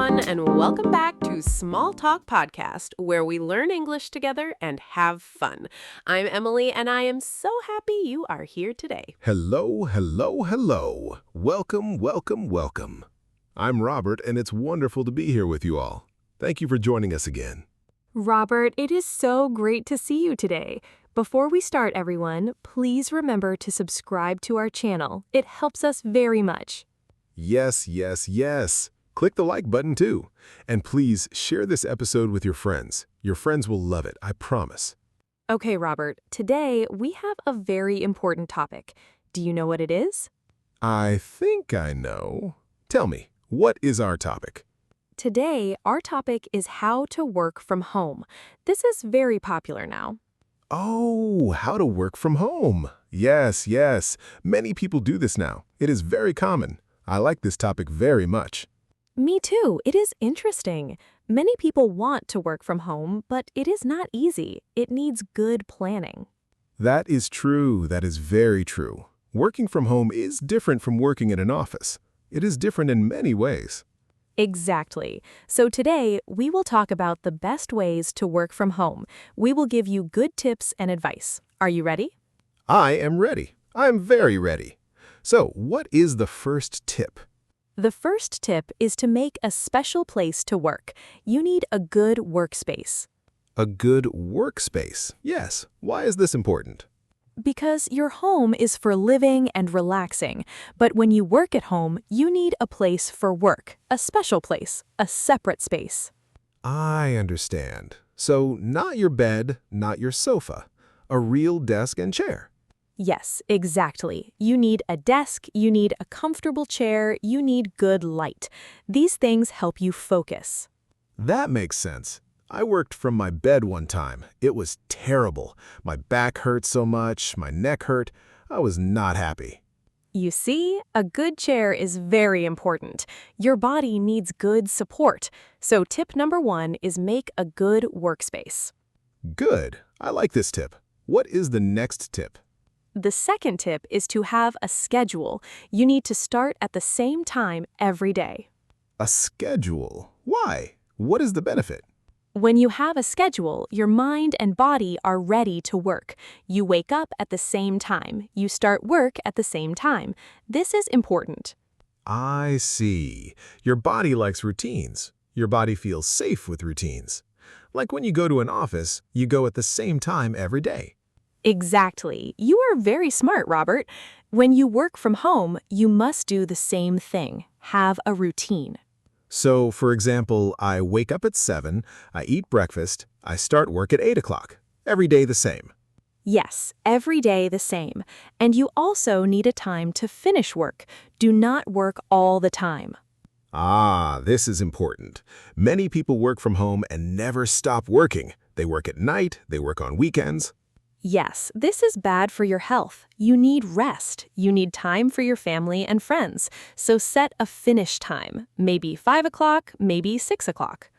everyone, and welcome back to Small Talk Podcast, where we learn English together and have fun. I'm Emily, and I am so happy you are here today. Hello, hello, hello. Welcome, welcome, welcome. I'm Robert, and it's wonderful to be here with you all. Thank you for joining us again. Robert, it is so great to see you today. Before we start, everyone, please remember to subscribe to our channel. It helps us very much. Yes, yes, yes. Click the like button too. And please share this episode with your friends. Your friends will love it, I promise. Okay, Robert, today we have a very important topic. Do you know what it is? I think I know. Tell me, what is our topic? Today, our topic is how to work from home. This is very popular now. Oh, how to work from home. Yes, yes. Many people do this now. It is very common. I like this topic very much. Me too. It is interesting. Many people want to work from home, but it is not easy. It needs good planning. That is true. That is very true. Working from home is different from working in an office. It is different in many ways. Exactly. So today, we will talk about the best ways to work from home. We will give you good tips and advice. Are you ready? I am ready. I am very ready. So, what is the first tip? The first tip is to make a special place to work. You need a good workspace. A good workspace. Yes. Why is this important? Because your home is for living and relaxing, but when you work at home, you need a place for work, a special place, a separate space. I understand. So, not your bed, not your sofa. A real desk and chair. Yes, exactly. You need a desk, you need a comfortable chair, you need good light. These things help you focus. That makes sense. I worked from my bed one time. It was terrible. My back hurt so much, my neck hurt. I was not happy. You see, a good chair is very important. Your body needs good support. So tip number 1 is make a good workspace. Good. I like this tip. What is the next tip? The second tip is to have a schedule. You need to start at the same time every day. A schedule. Why? What is the benefit? When you have a schedule, your mind and body are ready to work. You wake up at the same time. You start work at the same time. This is important. I see. Your body likes routines. Your body feels safe with routines. Like when you go to an office, you go at the same time every day. Exactly. You are very smart, Robert. When you work from home, you must do the same thing. Have a routine. So, for example, I wake up at 7, I eat breakfast, I start work at 8 o'clock. Every day the same. Yes, every day the same. And you also need a time to finish work. Do not work all the time. Ah, this is important. Many people work from home and never stop working. They work at night, they work on weekends. Yes, this is bad for your health. You need rest. You need time for your family and friends. So set a finish time. Maybe 5 o'clock, maybe 6 o'clock.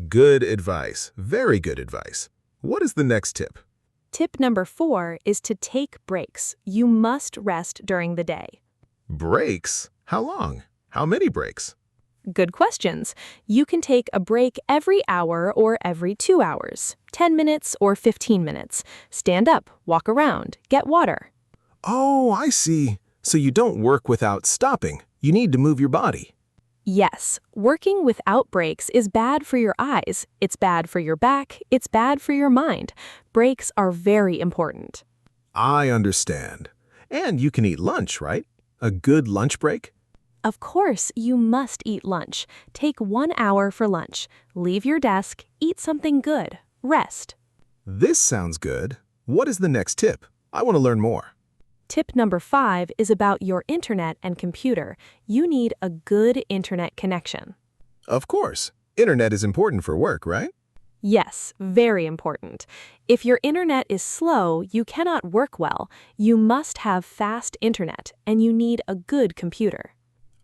Good advice. Very good advice. What is the next tip? Tip number 4 is to take breaks. You must rest during the day. Breaks? How long? How many breaks? Good questions. You can take a break every hour or every 2 hours, 10 minutes or 15 minutes. Stand up, walk around, get water. Oh, I see. So you don't work without stopping. You need to move your body. Yes, working without breaks is bad for your eyes. It's bad for your back. It's bad for your mind. Breaks are very important. I understand. And you can eat lunch, right? A good lunch break? Of course, you must eat lunch. Take 1 hour for lunch. Leave your desk, eat something good, rest. This sounds good. What is the next tip? I want to learn more. Tip number 5 is about your internet and computer. You need a good internet connection. Of course. Internet is important for work, right? Yes, very important. If your internet is slow, you cannot work well. You must have fast internet, and you need a good computer.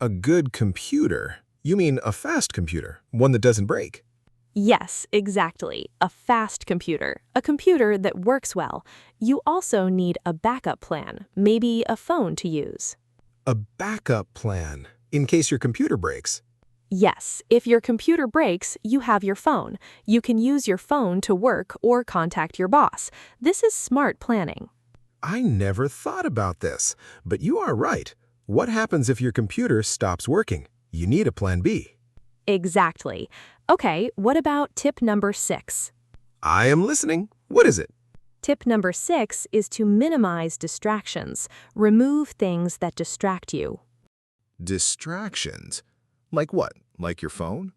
A good computer? You mean a fast computer, one that doesn't break? Yes, exactly. A fast computer. A computer that works well. You also need a backup plan, maybe a phone to use. A backup plan, in case your computer breaks. Yes, if your computer breaks, you have your phone. You can use your phone to work or contact your boss. This is smart planning. I never thought about this, but you are right. What happens if your computer stops working? You need a plan B. Exactly. Okay, what about tip number 6? I am listening. What is it? Tip number 6 is to minimize distractions. Remove things that distract you. Distractions. Like what? Like your phone?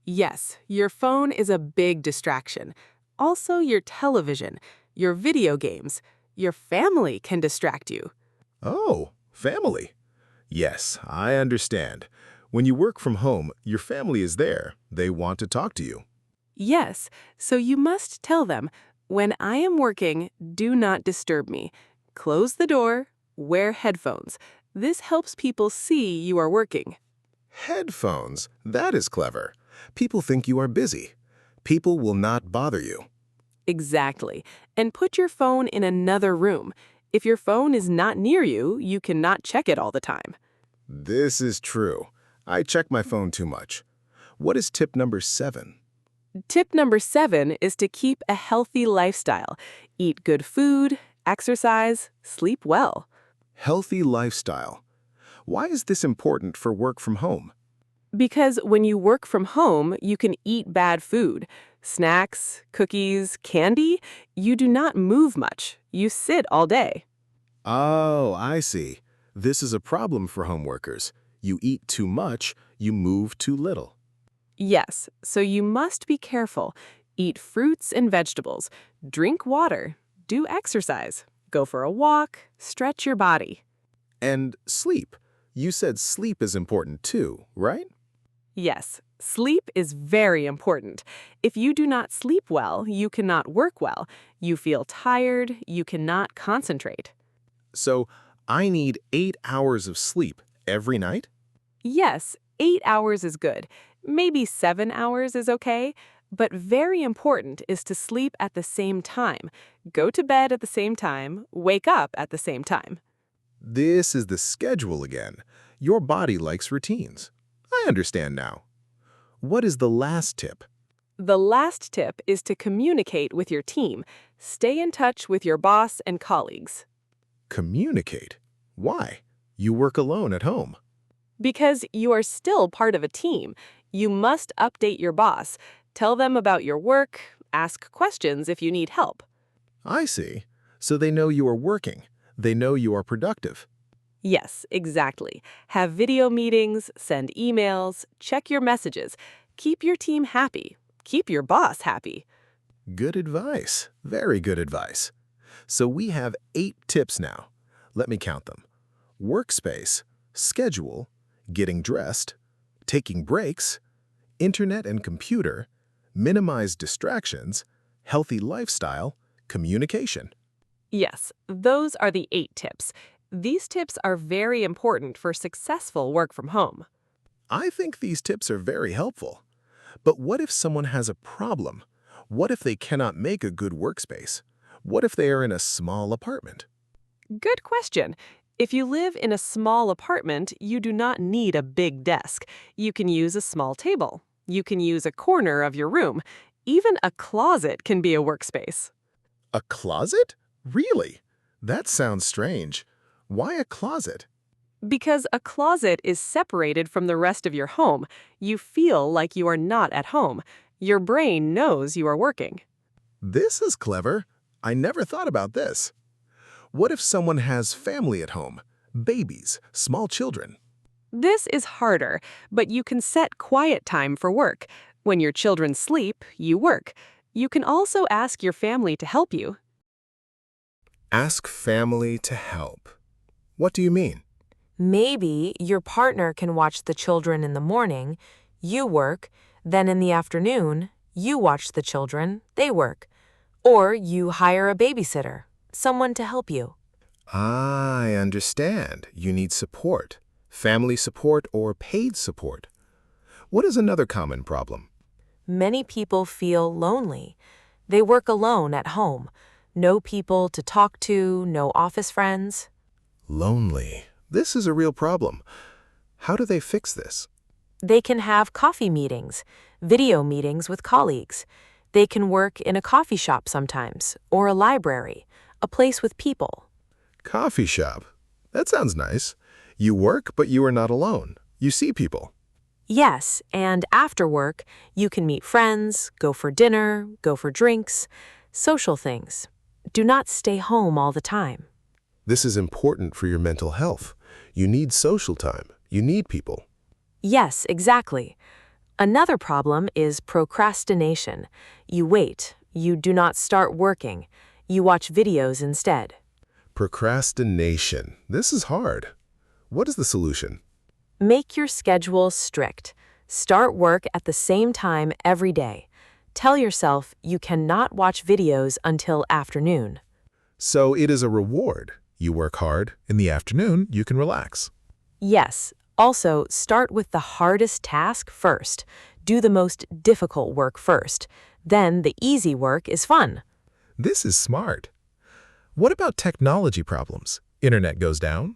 Yes, your phone is a big distraction. Also, your television, your video games, your family can distract you. Oh, family. Yes, I understand. When you work from home, your family is there. They want to talk to you. Yes, so you must tell them, when I am working, do not disturb me. Close the door, wear headphones. This helps people see you are working. Headphones. That is clever. People think you are busy. People will not bother you. Exactly. And put your phone in another room. If your phone is not near you, you cannot check it all the time. This is true. I check my phone too much. What is tip number 7? Tip number 7 is to keep a healthy lifestyle. Eat good food, exercise, sleep well. Healthy lifestyle. Why is this important for work from home? Because when you work from home, you can eat bad food. Snacks, cookies, candy. You do not move much. You sit all day. Oh, I see. This is a problem for home workers. You eat too much, you move too little. Yes, so you must be careful. Eat fruits and vegetables. Drink water. Do exercise. Go for a walk. Stretch your body. And sleep. You said sleep is important too, right? Yes, sleep is very important. If you do not sleep well, you cannot work well. You feel tired. You cannot concentrate. So, I need 8 hours of sleep every night? Yes, 8 hours is good. Maybe 7 hours is okay. But very important is to sleep at the same time. Go to bed at the same time. Wake up at the same time. This is the schedule again. Your body likes routines. I understand now. What is the last tip? The last tip is to communicate with your team. Stay in touch with your boss and colleagues. Communicate. Why? You work alone at home. Because you are still part of a team, you must update your boss. Tell them about your work. Ask questions if you need help. I see. So they know you are working. They know you are productive. Yes, exactly. Have video meetings, send emails, check your messages. Keep your team happy. Keep your boss happy. Good advice. Very good advice. So we have 8 tips now. Let me count them. Workspace, schedule, getting dressed, taking breaks, internet and computer, minimize distractions, healthy lifestyle, communication. Yes, those are the 8 tips. These tips are very important for successful work from home. I think these tips are very helpful. But what if someone has a problem? What if they cannot make a good workspace? What if they are in a small apartment? Good question. If you live in a small apartment, you do not need a big desk. You can use a small table. You can use a corner of your room. Even a closet can be a workspace. A closet? Really? That sounds strange. Why a closet? Because a closet is separated from the rest of your home. You feel like you are not at home. Your brain knows you are working. This is clever. I never thought about this. What if someone has family at home? Babies, small children. This is harder, but you can set quiet time for work. When your children sleep, you work. You can also ask your family to help you. Ask family to help. What do you mean? Maybe your partner can watch the children in the morning, you work, then in the afternoon, you watch the children, they work. Or you hire a babysitter, someone to help you. I understand. You need support. Family support or paid support. What is another common problem? Many people feel lonely. They work alone at home. No people to talk to, no office friends. Lonely. This is a real problem. How do they fix this? They can have coffee meetings, video meetings with colleagues. They can work in a coffee shop sometimes, or a library, a place with people. Coffee shop. That sounds nice. You work, but you are not alone. You see people. Yes, and after work, you can meet friends, go for dinner, go for drinks, social things. Do not stay home all the time. This is important for your mental health. You need social time. You need people. Yes, exactly. Another problem is procrastination. You wait. You do not start working. You watch videos instead. Procrastination. This is hard. What is the solution? Make your schedule strict. Start work at the same time every day. Tell yourself you cannot watch videos until afternoon. So it is a reward. You work hard. In the afternoon, you can relax. Yes. Also, start with the hardest task first. Do the most difficult work first. Then the easy work is fun. This is smart. What about technology problems? Internet goes down?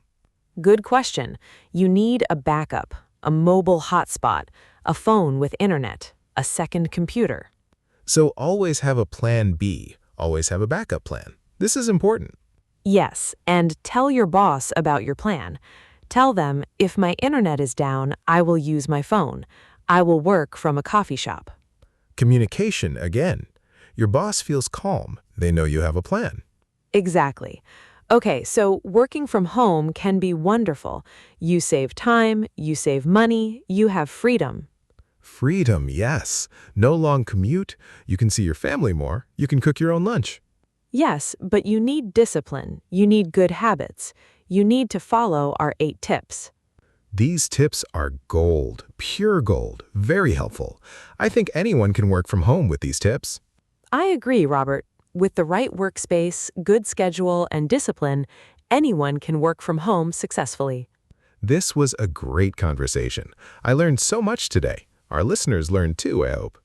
Good question. You need a backup, a mobile hotspot, a phone with internet, a second computer. So always have a plan B. Always have a backup plan. This is important. Yes, and tell your boss about your plan. Tell them, if my internet is down, I will use my phone. I will work from a coffee shop. Communication again. Your boss feels calm. They know you have a plan. Exactly. Okay, so working from home can be wonderful. You save time, you save money, you have freedom. Freedom, yes. No long commute. You can see your family more. You can cook your own lunch. Yes, but you need discipline. You need good habits. You need to follow our 8 tips. These tips are gold, pure gold, very helpful. I think anyone can work from home with these tips. I agree, Robert. With the right workspace, good schedule, and discipline, anyone can work from home successfully. This was a great conversation. I learned so much today. Our listeners learned too, I hope.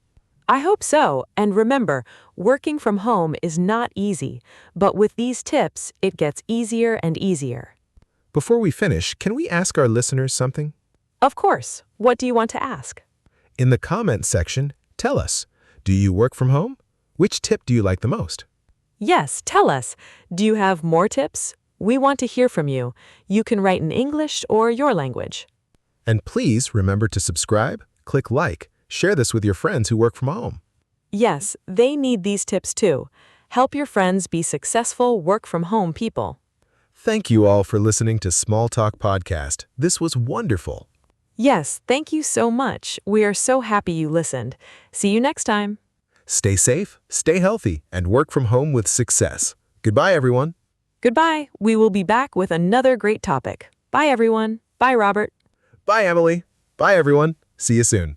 I hope so. And remember, working from home is not easy, but with these tips, it gets easier and easier. Before we finish, can we ask our listeners something? Of course. What do you want to ask? In the comments section, tell us, do you work from home? Which tip do you like the most? Yes, tell us. Do you have more tips? We want to hear from you. You can write in English or your language. And please remember to subscribe, click like, share this with your friends who work from home. Yes, they need these tips too. Help your friends be successful work-from-home people. Thank you all for listening to Small Talk Podcast. This was wonderful. Yes, thank you so much. We are so happy you listened. See you next time. Stay safe, stay healthy, and work from home with success. Goodbye, everyone. Goodbye. We will be back with another great topic. Bye, everyone. Bye, Robert. Bye, Emily. Bye, everyone. See you soon.